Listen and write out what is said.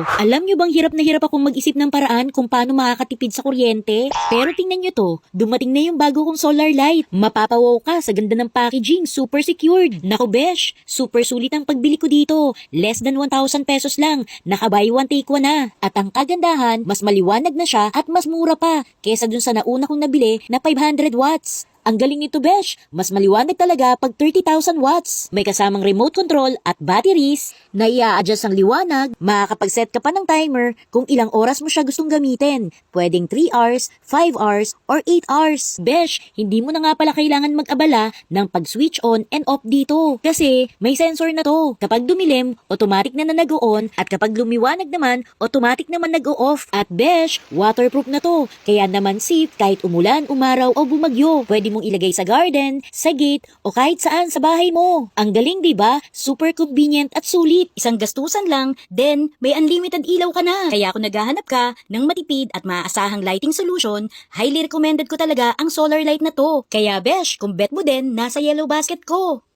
Alam nyo bang hirap na hirap akong mag-isip ng paraan kung paano makakatipid sa kuryente? Pero tingnan nyo to, dumating na yung bago kong solar light. Mapapawaw ka sa ganda ng packaging, super secured. Naku besh, super sulit ang pagbili ko dito. Less than 1,000 pesos lang, naka-buy one take one na. At ang kagandahan, mas maliwanag na siya at mas mura pa kesa dun sa nauna kong nabili na 500 watts. Ang galing nito besh, mas maliwanag talaga pag 30,000 watts. May kasamang remote control at batteries na i-a-adjust ang liwanag. Makakapag-set ka pa ng timer kung ilang oras mo siya gustong gamitin. Pwedeng 3 hours, 5 hours, or 8 hours. Besh, hindi mo na nga pala kailangan mag-abala ng pag-switch on and off dito. Kasi may sensor na to. Kapag dumilim, automatic na nag-on at kapag lumiwanag naman, automatic naman nag-off. At besh, waterproof na to. Kaya naman safe kahit umulan, umaraw o bumagyo. Pwede mong ilagay sa garden, sa gate, o kahit saan sa bahay mo. Ang galing, diba? Super convenient at sulit. Isang gastusan lang, then may unlimited ilaw ka na. Kaya kung naghahanap ka ng matipid at maaasahang lighting solution, highly recommended ko talaga ang solar light na to. Kaya besh, kung bet mo din, nasa yellow basket ko.